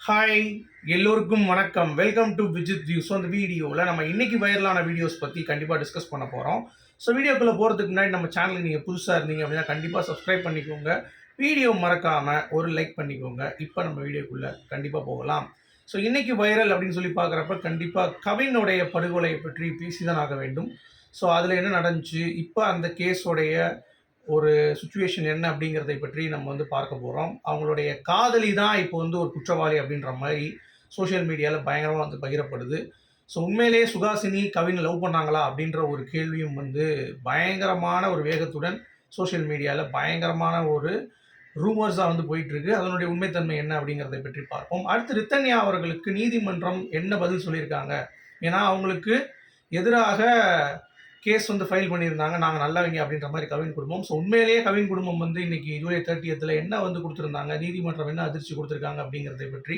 Hi, எல்லோருக்கும் வணக்கம். Welcome to Vijith view. So அந்த வீடியோவில் நம்ம இன்னைக்கு வைரலான வீடியோஸ் பற்றி கண்டிப்பாக டிஸ்கஸ் பண்ண போகிறோம். ஸோ வீடியோக்குள்ளே போகிறதுக்கு முன்னாடி நம்ம சேனலுக்கு நீங்கள் புதுசாக இருந்தீங்க அப்படின்னா கண்டிப்பாக சப்ஸ்கிரைப் பண்ணிக்கோங்க. வீடியோ மறக்காமல் ஒரு லைக் பண்ணிக்கோங்க. இப்போ நம்ம வீடியோக்குள்ளே கண்டிப்பாக போகலாம். ஸோ இன்னைக்கு வைரல் அப்படின்னு சொல்லி பார்க்குறப்ப கண்டிப்பாக கவினுடைய படுகொலையை பற்றி பேசி தான் ஆக வேண்டும். ஸோ அதில் என்ன நடந்துச்சு, இப்போ அந்த கேஸோடைய ஒரு சுச்சுவேஷன் என்ன அப்படிங்கிறதை பற்றி நம்ம வந்து பார்க்க போகிறோம். அவங்களுடைய காதலி தான் இப்போ வந்து ஒரு குற்றவாளி அப்படின்ற மாதிரி சோஷியல் மீடியாவில் பயங்கரமாக வந்து பகிரப்படுது. ஸோ உண்மையிலேயே சுகாசினி கவின் லவ் பண்ணாங்களா அப்படின்ற ஒரு கேள்வியும் வந்து பயங்கரமான ஒரு வேகத்துடன் சோஷியல் மீடியாவில் பயங்கரமான ஒரு ரூமர்ஸாக வந்து போயிட்டுருக்கு. அதனுடைய உண்மைத்தன்மை என்ன அப்படிங்கிறதை பற்றி பார்ப்போம். அடுத்து ரித்தன்யா அவர்களுக்கு நீதிமன்றம் என்ன பதில் சொல்லியிருக்காங்க, ஏன்னா அவங்களுக்கு எதிராக கேஸ் வந்து ஃபைல் பண்ணியிருந்தாங்க, நாங்கள் நல்லவங்க அப்படின்ற மாதிரி கவின் குடும்பம். ஸோ உண்மையிலேயே கவின் குடும்பம் வந்து இன்னைக்கு ஜூலை 30th என்ன வந்து கொடுத்துருந்தாங்க, நீதிமன்றம் என்ன அதிர்ச்சி கொடுத்துருக்காங்க அப்படிங்கிறதை பற்றி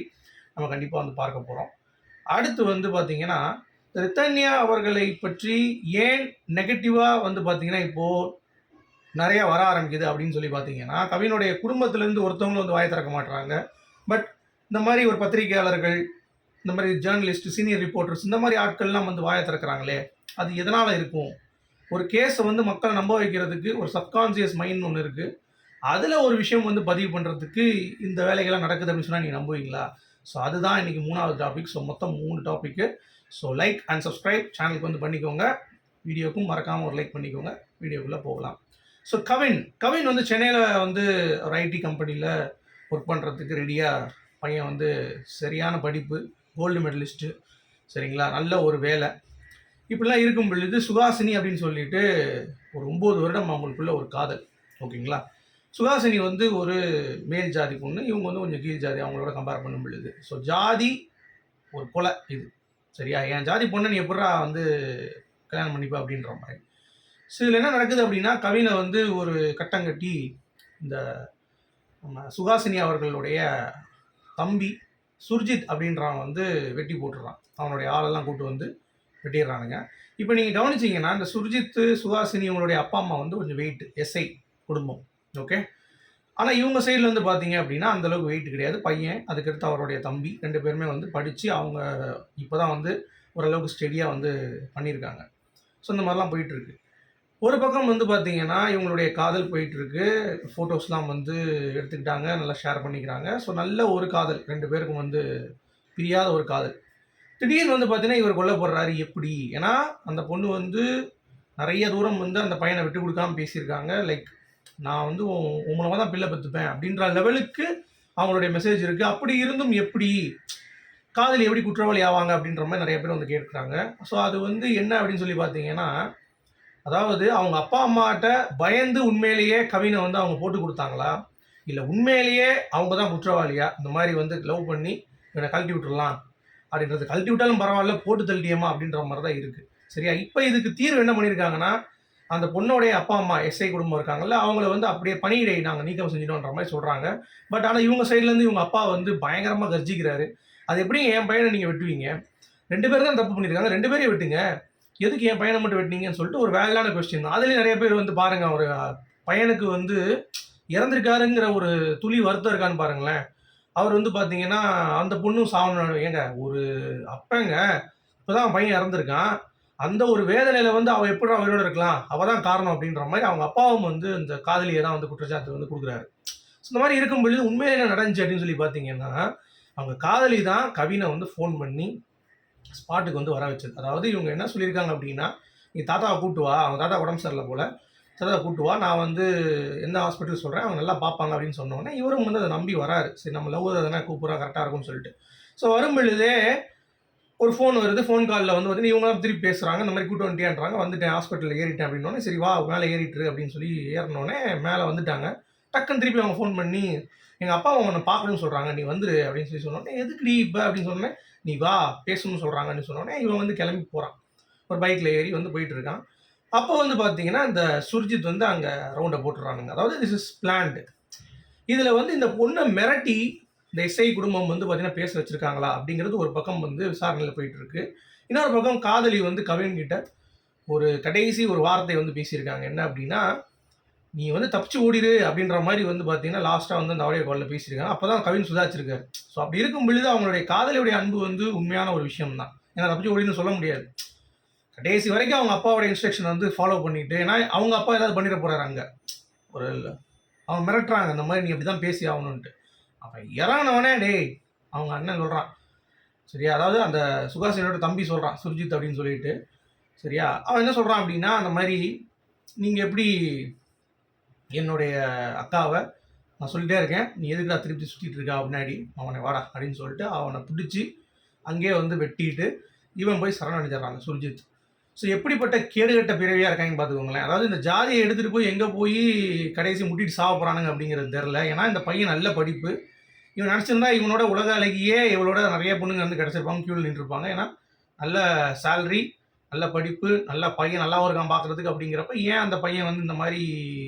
நம்ம கண்டிப்பாக வந்து பார்க்க போகிறோம். அடுத்து வந்து பார்த்தீங்கன்னா, ரித்தன்யா அவர்களை பற்றி ஏன் நெகட்டிவாக வந்து பார்த்தீங்கன்னா இப்போது நிறைய வர ஆரம்பிக்குது அப்படின்னு சொல்லி பார்த்தீங்கன்னா, கவினுடைய குடும்பத்திலேருந்து ஒருத்தவங்களும் வந்து வாயை திறக்க மாட்டுறாங்க. பட் இந்த மாதிரி ஒரு பத்திரிகையாளர்கள், இந்த மாதிரி ஜேர்னலிஸ்ட், சீனியர் ரிப்போர்ட்டர்ஸ் இந்த மாதிரி ஆட்கள்லாம் வந்து வாயை திறக்கிறாங்களே, அது எதனால் இருக்கும்? ஒரு கேஸை வந்து மக்களை நம்ப வைக்கிறதுக்கு ஒரு சப்கான்சியஸ் மைண்ட் ஒன்று இருக்குது. அதில் ஒரு விஷயம் வந்து பதிவு பண்ணுறதுக்கு இந்த வேலைகள்லாம் நடக்குது அப்படின்னு சொன்னால் நீங்கள் நம்புவீங்களா? ஸோ அதுதான் இன்றைக்கி 3வது டாபிக். ஸோ மொத்தம் 3 topic. So like and subscribe சேனலுக்கு வந்து பண்ணிக்கோங்க. வீடியோக்கும் மறக்காமல் ஒரு லைக் பண்ணிக்கோங்க. வீடியோக்குள்ளே போகலாம். ஸோ கவின் வந்து சென்னையில் வந்து ஒரு ஐடி கம்பெனியில் ஒர்க் பண்ணுறதுக்கு ரெடியாக பையன் வந்து சரியான படிப்பு, கோல்டு மெடலிஸ்ட்டு, சரிங்களா, நல்ல ஒரு வேலை, இப்படிலாம் இருக்கும் பொழுது சுகாசினி அப்படின்னு சொல்லிட்டு ஒரு 9 வருடம் அவங்களுக்குள்ள ஒரு காதல். ஓகேங்களா. சுகாசினி வந்து ஒரு மேல் ஜாதி பொண்ணு, இவங்க வந்து கொஞ்சம் கீழ் ஜாதி அவங்களோட கம்பேர் பண்ணும் பொழுது. ஸோ ஜாதி ஒரு கொலை இது, சரியா? என் ஜாதி பொண்ணை நீ எப்படா வந்து கல்யாணம் பண்ணிப்பா அப்படின்ற மாதிரி. ஸோ இதில் என்ன நடக்குது அப்படின்னா, கவினை வந்து ஒரு கட்டம் கட்டி இந்த நம்ம சுகாசினி அவர்களுடைய தம்பி சுர்ஜித் அப்படின்றவன் வந்து வெட்டி போட்டுடுறான். அவனுடைய ஆளெல்லாம் கூட்டு வந்து வெட்டிடுறானுங்க. இப்போ நீங்கள் கவனிச்சிங்கன்னா, இந்த சுர்ஜித்து, சுகாசினி இவங்களுடைய அப்பா அம்மா வந்து கொஞ்சம் வெயிட், எஸ்ஐ குடும்பம், ஓகே. ஆனால் இவங்க சைடில் வந்து பார்த்தீங்க அப்படின்னா அந்தளவுக்கு வெயிட் கிடையாது. பையன், அதுக்கடுத்து அவருடைய தம்பி 2 பேருமே வந்து படித்து அவங்க இப்போ தான் வந்து ஓரளவுக்கு ஸ்டெடியாக வந்து பண்ணியிருக்காங்க. ஸோ இந்த மாதிரிலாம் போயிட்டுருக்கு. ஒரு பக்கம் வந்து பார்த்தீங்கன்னா இவங்களுடைய காதல் போயிட்டுருக்கு. ஃபோட்டோஸ்லாம் வந்து எடுத்துக்கிட்டாங்க, நல்லா ஷேர் பண்ணிக்கிறாங்க. ஸோ நல்ல ஒரு காதல், 2 பேருக்கும் வந்து பிரியாத ஒரு காதல். திடீர்னு வந்து பார்த்தீங்கன்னா இவர் கொல்லப்படுறாரு. எப்படி? ஏன்னா அந்த பொண்ணு வந்து நிறைய தூரம் வந்து அந்த பையனை விட்டு கொடுக்காம பேசியிருக்காங்க. லைக், நான் வந்து உன் மூலமாக தான் பிள்ளை பெற்றுப்பேன் அப்படின்ற லெவலுக்கு அவங்களுடைய மெசேஜ் இருக்குது. அப்படி இருந்தும் எப்படி காதலி எப்படி குற்றவாளி ஆவாங்க அப்படின்ற மாதிரி நிறைய பேர் வந்து கேட்குறாங்க. ஸோ அது வந்து என்ன அப்படின்னு சொல்லி பார்த்தீங்கன்னா, அதாவது அவங்க அப்பா அம்மாட்ட பயந்து உண்மையிலேயே கவினை வந்து அவங்க போட்டு கொடுத்தாங்களா, இல்லை உண்மையிலேயே அவங்க தான் குற்றவாளியா, இந்த மாதிரி வந்து லவ் பண்ணி இவனை கழட்டி விட்டுடலாம் அப்படின்றது, கழட்டி விட்டாலும் பரவாயில்ல போட்டு தள்ளியமா அப்படின்ற மாதிரி தான் இருக்குது, சரியா? இப்போ இதுக்கு தீர்வு என்ன பண்ணியிருக்காங்கன்னா, அந்த பொண்ணோடைய அப்பா அம்மா எஸ்ஐ குடும்பம் இருக்காங்கல்ல, அவங்கள வந்து அப்படியே பணியிடை நாங்கள் நீக்கம் செஞ்சிட்டோன்ற மாதிரி சொல்கிறாங்க. பட் ஆனால் இவங்க சைட்லேருந்து இவங்க அப்பா வந்து பயங்கரமாக கர்ஜிக்கிறாரு. அது எப்படி என் பையனை நீங்கள் வெட்டுவீங்க? 2 பேர் தான் தப்பு பண்ணியிருக்காங்க, 2 பேரையும் வெட்டுங்க, எதுக்கு என் பையனை மட்டும் வெட்டினீங்கன்னு சொல்லிட்டு ஒரு வேலையான கொஸ்டின். அதுலேயும் நிறைய பேர் வந்து பாருங்கள், ஒரு பையனுக்கு வந்து இறந்துருக்காருங்கிற ஒரு துளி வருத்தம் இருக்கான்னு பாருங்களேன். அவர் வந்து பார்த்தீங்கன்னா அந்த பொண்ணும் சாவணும். ஏங்க, ஒரு அப்பங்க இப்போ தான் பையன் இறந்துருக்கான், அந்த ஒரு வேதனையில் வந்து அவள் எப்படி அவரோட இருக்கலாம், அவள் தான் காரணம் அப்படின்ற மாதிரி அவங்க அப்பாவும் வந்து இந்த காதலியை தான் வந்து குற்றச்சாட்டு வந்து கொடுக்குறாரு. ஸோ இந்த மாதிரி இருக்கும் பொழுது உண்மையில என்ன நடந்துச்சு அப்படின்னு சொல்லி பார்த்தீங்கன்னா, அவங்க காதலி தான் கவினை வந்து ஃபோன் பண்ணி ஸ்பாட்டுக்கு வந்து வர வச்சது. அதாவது இவங்க என்ன சொல்லியிருக்காங்க அப்படின்னா, நீ தாத்தாவை கூட்டு வா, அவங்க தாத்தா உடம்பு சரியில்லை போல், தாத்தாவை கூட்டு வா, நான் வந்து எந்த ஹாஸ்பிட்டல் சொல்கிறேன், அவங்க நல்லா பார்ப்பாங்க அப்படின்னு சொன்னோன்னே இவரும் வந்து அதை நம்பி வராரு. சரி, நம்ம லவ் தானே கூப்பிட்றா, கரெக்டாக இருக்கும்னு சொல்லிட்டு. ஸோ வரும் பொழுதே ஒரு ஃபோன் வருது. ஃபோன் காலில் வந்து பார்த்தீங்கன்னா இவங்களாம் திருப்பி பேசுகிறாங்க, இந்த மாதிரி கூட்டு வந்துட்டியான்றாங்க. வந்துட்டேன், ஹாஸ்பிட்டலில் ஏறிட்டேன் அப்படின்னோடனே, சரி வா மேலே ஏறிட்டுரு அப்படின்னு சொல்லி ஏறினோடனே மேலே வந்துட்டாங்க. டக்குன்னு திருப்பி அவங்க ஃபோன் பண்ணி, எங்கள் அப்பா உன்னை பார்க்கணும்னு சொல்கிறாங்க, நீ வந்துரு அப்படின்னு சொல்லி சொன்னோடனே, எதுக்குடி இப்போ அப்படின்னு சொன்னேன், நீ வா பேசணும்னு சொல்கிறாங்கன்னு சொன்னோடனே இவன் வந்து கிளம்பி போகிறான். ஒரு பைக்கில் ஏறி வந்து போயிட்டு இருக்கான். அப்போ வந்து பார்த்தீங்கன்னா இந்த சுர்ஜித் வந்து அங்கே ரவுண்டை போட்டுறானுங்க. அதாவது திஸ் இஸ் பிளான்டு. இதில் வந்து இந்த பொண்ணை மிரட்டி இந்த எஸ்ஐ குடும்பம் வந்து பார்த்தீங்கன்னா பேச வச்சுருக்காங்களா அப்படிங்கிறது ஒரு பக்கம் வந்து விசாரணையில் போயிட்டுருக்கு. இன்னொரு பக்கம் காதலி வந்து கவின் கிட்ட ஒரு கடைசி ஒரு வார்த்தை வந்து பேசியிருக்காங்க. என்ன அப்படின்னா, நீ வந்து தப்பிச்சு ஓடிரு அப்படின்ற மாதிரி வந்து பார்த்தீங்கன்னா லாஸ்ட்டாக வந்து அந்த ஆடியோ காலில் பேசியிருக்காங்க. அப்போ தான் கவின் சுதாச்சிருக்காரு. ஸோ அப்படி இருக்கும் பொழுது அவங்களுடைய காதலியுடைய அன்பு வந்து உண்மையான ஒரு விஷயம் தான். ஏன்னா தப்பிச்சு ஓடின்னு சொல்ல முடியாது. கடைசி வரைக்கும் அவங்க அப்பாவோட இன்ஸ்ட்ரக்ஷன் வந்து ஃபாலோ பண்ணிட்டு, ஏன்னா அவங்க அப்பா ஏதாவது பண்ணிட போறாரு அங்க. ஒரு அவங்க மிரட்டுறாங்க, இந்த மாதிரி நீ அப்படி தான் பேசி ஆகணுன்ட்டு. அப்போ இறங்கினவனே டேய் அவங்க அண்ணன் சொல்கிறான் சரியா, அதாவது அந்த சுகாசினியோட தம்பி சொல்கிறான் சுர்ஜித் அப்படின்னு சொல்லிட்டு சரியா. அவன் என்ன சொல்கிறான் அப்படின்னா, அந்த மாதிரி நீங்கள் எப்படி என்னுடைய அக்காவை நான் சொல்லிட்டே இருக்கேன், நீ எதுக்குடா திருப்பி சுற்றிட்டு இருக்கா முன்னாடி, அவனை வாடா அப்படின்னு சொல்லிட்டு அவனை பிடிச்சி அங்கேயே வந்து வெட்டிட்டு இவன் போய் சரணடைஞ்சிடறாங்க சுர்ஜித். ஸோ எப்படிப்பட்ட கேடுகட்ட பிறவியாக இருக்காங்கன்னு பார்த்துக்கோங்களேன். அதாவது இந்த ஜாதியை எடுத்துகிட்டு போய் எங்கே போய் கடைசி முட்டிட்டு சாவ போகிறானுங்க அப்படிங்கிறது தெரில. ஏன்னா இந்த பையன் நல்ல படிப்பு, இவன் நினச்சிருந்தா இவனோட உலக அழகியே இவளோட நிறைய பொண்ணுங்க வந்து கிடச்சிருப்பாங்க, க்யூவில் நின்றுருப்பாங்க. ஏன்னா நல்ல சேலரி, நல்ல படிப்பு, நல்ல பையன் நல்லாவும் இருக்கான் பார்க்குறதுக்கு. அப்படிங்கிறப்ப ஏன் அந்த பையன் வந்து இந்த மாதிரி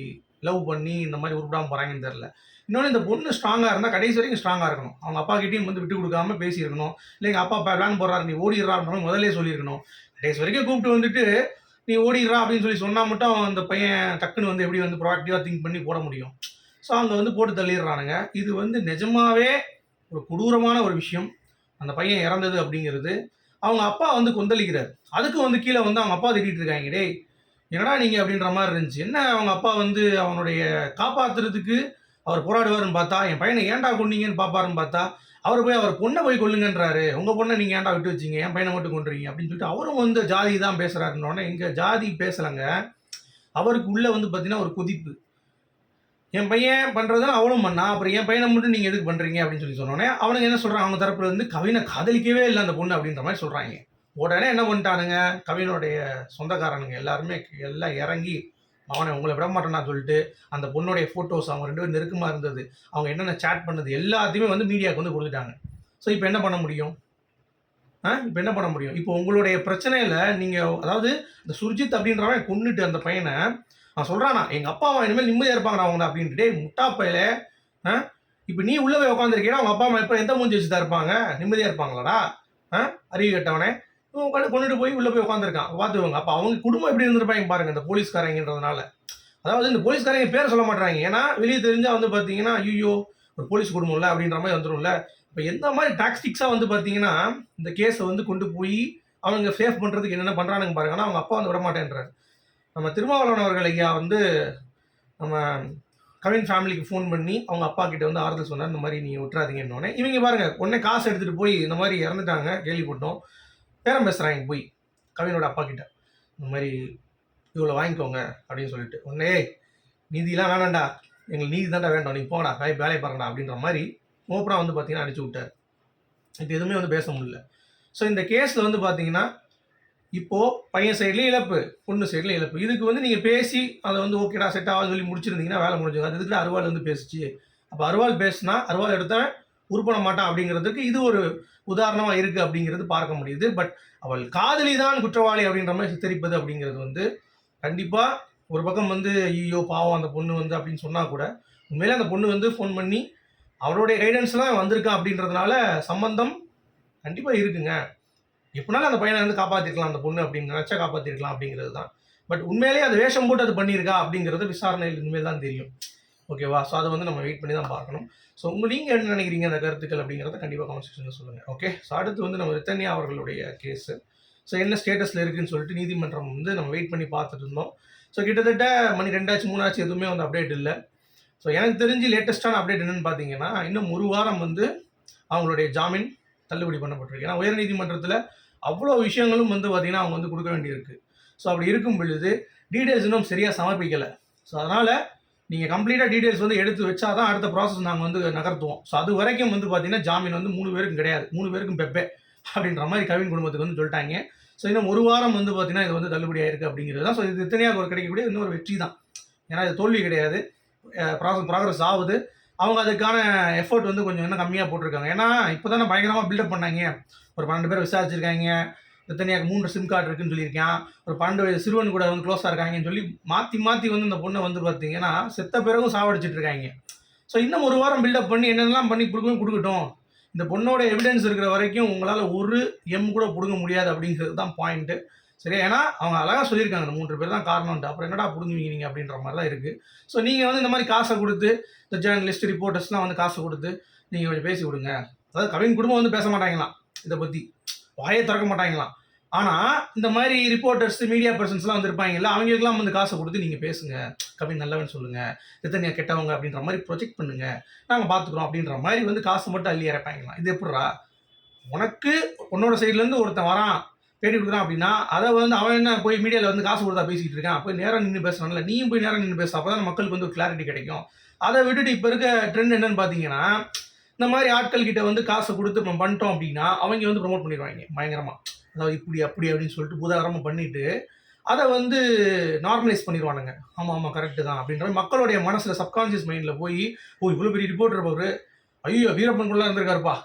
லவ் பண்ணி இந்த மாதிரி உருப்பிடாமல் போகிறாங்கன்னு தெரில. இன்னொன்று இந்த பொண்ணு ஸ்ட்ராங்காக இருந்தால் கடைசி வரைக்கும் ஸ்ட்ராங்காக இருக்கணும். அவங்க அப்பா கிட்டேயும் வந்து விட்டு கொடுக்காம பேசியிருக்கணும். இல்லை எங்கள் அப்பா பிளான் போடுறாரு நீ ஓடிடுறாருன்ற முதலே சொல்லியிருக்கணும். கடைசி வரைக்கும் கூப்பிட்டு வந்துட்டு நீ ஓடிடுறா அப்படின்னு சொல்லி சொன்னால் மட்டும் அந்த பையன் டக்குன்னு வந்து எப்படி வந்து ப்ராக்டிவாக திங்க் பண்ணி போட முடியும். ஸோ அங்கே வந்து போட்டு தள்ளிடுறானுங்க. இது வந்து நிஜமாவே ஒரு கொடூரமான ஒரு விஷயம். அந்த பையன் இறந்தது அப்படிங்கிறது அவங்க அப்பா வந்து கொந்தளிக்கிறார். அதுக்கு வந்து கீழே வந்து அவங்க அப்பா திட்டிகிட்டு இருக்காங்க, டேய் என்னடா நீங்கள் அப்படின்ற மாதிரி இருந்துச்சு. என்ன அவங்க அப்பா வந்து அவனுடைய காப்பாற்றுறதுக்கு அவர் போராடுவாருன்னு பார்த்தா, என் பையனை ஏன்டா கொன்னீங்கன்னு பார்ப்பாருன்னு பார்த்தா, அவர் போய் அவர் பொண்ணை போய் கொல்லுங்கன்றாரு. உங்கள் பொண்ணை நீங்கள் ஏன்டா விட்டு வச்சிங்க, என் பையனை மட்டும் கொண்டுறீங்க அப்படின்னு சொல்லிட்டு அவரும் வந்து ஜாதி தான் பேசுகிறாருன்னொடனே, இங்கே ஜாதி பேசலைங்க. அவருக்கு உள்ளே வந்து பார்த்தீங்கன்னா ஒரு கொதிப்பு. என் பையன் பண்ணுறதுன்னு அவளும் பண்ணா, அப்புறம் என் பையனை மட்டும் நீங்கள் எதுக்கு பண்ணுறீங்க அப்படின்னு சொல்லி சொன்னோடனே அவனுங்க என்ன சொல்கிறாங்க, அவங்க தரப்புல இருந்து கவினை காதலிக்கவே இல்லை அந்த பொண்ணு அப்படின்ற மாதிரி சொல்கிறாங்க. உடனே என்ன பண்ணிட்டானுங்க, கவினுடைய சொந்தக்காரனுங்க எல்லாருமே எல்லாம் இறங்கி அவனை உங்களை விட மாட்டேன்னா சொல்லிட்டு அந்த பொண்ணுடைய ஃபோட்டோஸ் அவங்க 2 பேரும் நெருக்கமாக இருந்தது, அவங்க என்னென்ன சேட் பண்ணது எல்லாத்தையுமே வந்து மீடியாவுக்கு வந்து கொடுத்துட்டாங்க. ஸோ இப்போ என்ன பண்ண முடியும்? இப்போ என்ன பண்ண முடியும்? இப்போ உங்களுடைய பிரச்சனையில் நீங்கள், அதாவது இந்த சுர்ஜித் அப்படின்றவன் கொன்னுட்டு அந்த பையனை நான் சொல்கிறானா எங்கள் அப்பா அம்மா இனிமேல் நிம்மதியாக இருப்பாங்கடா அவங்க அப்படின்ட்டு, முட்டாப்பையில இப்போ நீ உள்ளே போய் உட்காந்துருக்கீங்கன்னா அவங்க அப்பா அம்மா எப்போ எந்த மூஞ்சி வச்சு தான் இருப்பாங்க, நிம்மதியாக இருப்பாங்களாடா? அறிவு கட்டவனே உட்காந்து கொண்டுட்டு போய் உள்ளே போய் உட்காந்துருக்கான் பார்த்துக்கோங்க. அப்போ அவங்க குடும்பம் எப்படி இருந்திருப்பாங்க பாருங்க இந்த போலீஸ்காரங்கன்றதுனால. அதாவது இந்த போலீஸ்காரங்க பேரை சொல்ல மாட்டாங்க, ஏன்னா வெளியே தெரிஞ்சால் வந்து பார்த்தீங்கன்னா ஐயோ ஒரு போலீஸ் குடும்பம் இல்லை அப்படின்ற மாதிரி வந்துடும்ல. இப்போ எந்த மாதிரி டாக்டிக்ஸாக வந்து பார்த்தீங்கன்னா இந்த கேஸை வந்து கொண்டு போய் அவங்க சேஃப் பண்ணுறதுக்கு என்னென்ன பண்ணுறானுங்க பாருங்க. ஆனால் அவங்க அப்பா வந்து விட மாட்டேன்றார். நம்ம திருமாவளவன் அவர்கள் ஐயா வந்து நம்ம கவின் ஃபேமிலிக்கு ஃபோன் பண்ணி அவங்க அப்பா கிட்ட வந்து ஆறுதல் சொன்னார், இந்த மாதிரி நீங்கள் விட்டுறாதீங்கன்னொடனே இவங்க பாருங்க உடனே காசு எடுத்துகிட்டு போய் இந்த மாதிரி இறந்துட்டாங்க கேள்விப்பட்டோம், பேரம் பேசுகிறாங்க போய் கவினோட அப்பா கிட்ட, இந்த மாதிரி இவ்வளோ வாங்கிக்கோங்க அப்படின்னு சொல்லிட்டு. உடனே நீதியெலாம் வேணாண்டா, எங்களுக்கு நீதி தாண்டா வேண்டாம், நீ போங்கடா வேலையை பாருங்கடா அப்படின்ற மாதிரி ஓப்பனாக வந்து பார்த்தீங்கன்னா அடிச்சு விட்டார். இப்போ எதுவுமே வந்து பேச முடியல. ஸோ இந்த கேஸில் வந்து பார்த்தீங்கன்னா இப்போது பையன் சைட்லேயும் இழப்பு, பொண்ணு சைட்லேயும் இழப்பு. இதுக்கு வந்து நீங்கள் பேசி அதை வந்து ஓகேடா செட் ஆகாது சொல்லி முடிச்சிருந்தீங்கன்னா வேலை முடிஞ்சுங்க. அது இதுக்கு அருவாள் வந்து பேசிச்சு. அப்போ அருவாள் பேசினா அருவாள் எடுத்தவன் உருப்பட மாட்டான் அப்படிங்கிறதுக்கு இது ஒரு உதாரணமாக இருக்குது அப்படிங்கிறது பார்க்க முடியுது. பட் அவள் காதலி தான் குற்றவாளி அப்படின்ற மாதிரி சித்தரிப்பது அப்படிங்கிறது வந்து கண்டிப்பாக ஒரு பக்கம் வந்து ஐயோ பாவம் அந்த பொண்ணு வந்து அப்படின்னு சொன்னால் கூட உண்மையிலே அந்த பொண்ணு வந்து ஃபோன் பண்ணி அவருடைய கைடன்ஸ்லாம் வந்திருக்கான் அப்படின்றதுனால சம்பந்தம் கண்டிப்பாக இருக்குங்க. எப்படினாலும் அந்த பையனை வந்து காப்பாற்றிருக்கலாம் அந்த பொண்ணு அப்படின்னு நினச்சா காப்பாற்றிருக்கலாம் அப்படிங்கிறது தான். பட் உண்மையிலேயே அது வேஷம் போட்டு அது பண்ணியிருக்கா அப்படிங்கிறது விசாரணையில் இனிமேல் தான் தெரியும். ஓகேவா? ஸோ அதை வந்து நம்ம வெயிட் பண்ணி தான் பார்க்கணும். ஸோ நீங்கள் என்ன நினைக்கிறீங்க அந்த கருத்துக்கள் அப்படிங்கிறத கண்டிப்பாக கமெண்ட் செக்ஷனில் சொல்லுங்கள். ஓகே, ஸோ அடுத்து வந்து நம்ம ரித்தன்யா அவர்களுடைய கேஸு ஸோ என்ன ஸ்டேட்டஸில் இருக்குதுன்னு சொல்லிட்டு நீதிமன்றம் வந்து நம்ம வெயிட் பண்ணி பார்த்துட்டு இருந்தோம். ஸோ கிட்டத்தட்ட மணி 2 ஆச்சு 3 ஆச்சு எதுவுமே வந்து அப்டேட் இல்லை. ஸோ எனக்கு தெரிஞ்சு லேட்டஸ்ட்டான அப்டேட் என்னென்னு பார்த்தீங்கன்னா இன்னும் ஒரு வாரம் வந்து அவங்களுடைய ஜாமீன் தள்ளுபடி பண்ணப்பட்டிருக்கு. ஏன்னா உயர்நீதிமன்றத்தில் அவ்வளோ விஷயங்களும் வந்து பார்த்திங்கன்னா அவங்க வந்து கொடுக்க வேண்டியிருக்கு. ஸோ அப்படி இருக்கும் பொழுது டீட்டெயில்ஸ் இன்னும் சரியாக சமர்ப்பிக்கலை. ஸோ அதனால் நீங்கள் கம்ப்ளீட்டாக டீட்டெயில்ஸ் வந்து எடுத்து வச்சா தான் அடுத்த ப்ராசஸ் நாங்கள் வந்து நகர்த்துவோம். ஸோ அது வரைக்கும் வந்து பார்த்திங்கன்னா ஜாமீன் வந்து 3 பேருக்கும் கிடையாது, 3 பேருக்கும் பெப்பே அப்படின்ற மாதிரி கவின் குடும்பத்துக்கு வந்து சொல்லிட்டாங்க. ஸோ இன்னும் ஒரு வாரம் வந்து பார்த்திங்கன்னா இது வந்து தள்ளுபடி ஆயிருக்கு அப்படிங்கிறது தான். ஸோ இது இத்தனையாக ஒரு கிடைக்கக்கூடிய இன்னொரு வெற்றி தான். ஏன்னா இது தோல்வி கிடையாது, ப்ராக்ரஸ் ஆகுது. அவங்க அதுக்கான எஃபர்ட் வந்து கொஞ்சம் இன்னும் கம்மியாக போட்டிருக்காங்க. ஏன்னா இப்போ தானே பயங்கரமாக பில்டப் பண்ணாங்க. ஒரு 12 பேர் விசாரிச்சிருக்காங்க, தனியாக 3 சிம் கார்டு இருக்குன்னு சொல்லியிருக்கேன், ஒரு 12 வயது சிறுவன் கூட வந்து க்ளோஸாக இருக்காங்கன்னு சொல்லி மாற்றி மாற்றி வந்து இந்த பொண்ணை வந்து பார்த்தீங்கன்னா செத்த பிறகும் சாவடிச்சிட்டு இருக்காங்க. ஸோ இன்னும் ஒரு வாரம் பில்டப் பண்ணி என்னென்னலாம் பண்ணி கொடுக்கட்டும். இந்த பொண்ணோட எவிடன்ஸ் இருக்கிற வரைக்கும் உங்களால் ஒரு எம் கூட பிடுங்க முடியாது அப்படிங்கிறது தான் பாயிண்ட்டு. சரியா? ஏன்னா அவங்க அழகா சொல்லியிருக்காங்க, அந்த 3 பேர் தான் காரணம்ன்ட்டு. அப்புறம் என்னடா புடுங்குவீங்க நீங்க அப்படின்ற மாரி தான் இருக்கு. ஸோ நீங்க வந்து இந்த மாரி காச குடுத்து, இந்த ஜேர்னலிஸ்ட், ரிப்போர்ட்டர்ஸ்லாம் வந்து காச குடுத்து, நீங்க கொஞ்சம் பேசி விடுங்க. அதாவது கவின் குடும்பம் வந்து பேச மாட்டாங்களாம், இத பத்தி. வாயே திறக்க மாட்டாங்களாம். ஆனா, இந்த மாரி ரிப்போர்ட்டர்ஸ், மீடியா பெர்சன்ஸ்லாம் வந்து இருப்பாங்கல்ல, அவங்களுக்கெல்லாம் வந்து காச குடுத்து நீங்க பேசுங்க. கவின் நல்லவன் சொல்லுங்க. ரித்தன்யா கெட்டவங்க அப்படின்ற மாரி ப்ரொஜெக்ட் பண்ணுங்க. நாங்க பார்த்துக்குறோம் அப்படின்ற மாரி வந்து காச மட்டும் அள்ளி இறைப்பாங்களாம். இது எப்புட்றா? உனக்கு உன்னோட சைட்லேருந்து ஒருத்தன் வரான், பேட்டி குடுக்குறான் அப்படின்னா, அத வந்து அவன் என்ன போய் மீடியால வந்து காசு குடுத்தா பேசிட்டு இருக்கான். போய் நேரா நின்னு பேசணும்ல. நீயும் போய் நேரா நின்னு பேசு. அப்பதான் மக்களுக்கு வந்து ஒரு கிளாரிட்டி கிடைக்கும். அத விட்டுட்டு இப்ப இருக்க ட்ரெண்ட் என்னன்னு பார்த்தீங்கன்னா, இந்த மாரி ஆட்கள் கிட்ட வந்து காச குடுத்து நம்ம பண்ணிட்டோம் அப்படின்னா, அவங்க வந்து ப்ரமோட் பண்ணிருவாய்ங்க பயங்கரமா. அதாவது இப்படி, அப்படி அப்படின்னு சொல்லிட்டு பூதாகரமா பண்ணிட்டு, அத வந்து நார்மலைஸ் பண்ணிருவானுங்க. ஆமா, ஆமா கரெக்ட் தான் அப்படின்ற மாரி மக்களுடைய மனசுல சப்கான்ஷியஸ் மைண்ட்ல போயி, ஓ! இவ்வளோ பெரிய ரிப்போர்ட்டர் அவரு. ஐய்யயோ! வீரப்பன் கூடலாம் இருந்திருக்காருப்பா.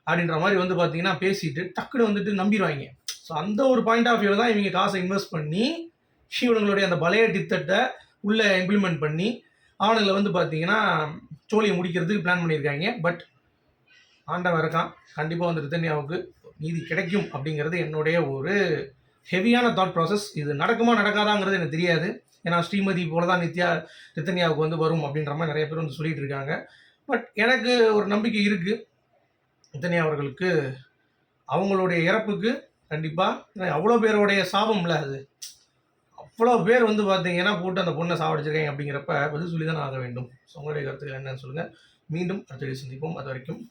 அப்படின்ற மாரி வந்து பார்த்தீங்கன்னா, பேசிட்டு டக்குனு வந்துட்டு நம்பிருவாய்ங்க. ஸோ அந்த ஒரு பாயிண்ட் ஆஃப் வியூல தான் இவங்க காச இன்வெஸ்ட் பண்ணி, இவனுங்களுடைய அந்த பழைய திட்டத்த உள்ள இம்ப்ளிமெண்ட் பண்ணி, அவனுங்கள வந்து பார்த்தீங்கன்னா, சோழிய முடிக்கிறதுக்கு பிளான் பண்ணியிருக்காய்ங்க. பட் ஆண்டவன் இருக்கான். கண்டிப்பா வந்து ரித்தன்யாவுக்கு நீதி கிடைக்கும் அப்படிங்கிறது என்னுடைய ஒரு ஹெவியான தாட் ப்ராசஸ். இது நடக்குமா, நடக்காதாங்கிறது எனக்கு தெரியாது. ஏன்னா, ஸ்ரீமதி போல தான் ரித்தன்யாவுக்கு வந்து வரும் அப்படின்ற மாரி நெறைய பேர் வந்து சொல்லிட்டு இருக்காங்க. பட் எனக்கு ஒரு நம்பிக்கை இருக்கு. ரித்தன்யா அவர்களுக்கு அவங்களுடைய இறப்புக்கு கண்டிப்பா அவ்வளோ பேருடைய சாபம்ல அது. அவ்வளோ பேர் வந்து பார்த்தீங்கன்னா, போட்டு அந்த பொண்ண சாவடிச்சிருக்காங்க அப்படிங்கிறப்ப பதில் சொல்லி தானே ஆக வேண்டும். ஸோ உங்களுடைய கருத்துக்கள் என்னன்னு சொல்லுங்க. மீண்டும் அடுத்த வீடியோவில் சந்திப்போம். அதுவரைக்கும்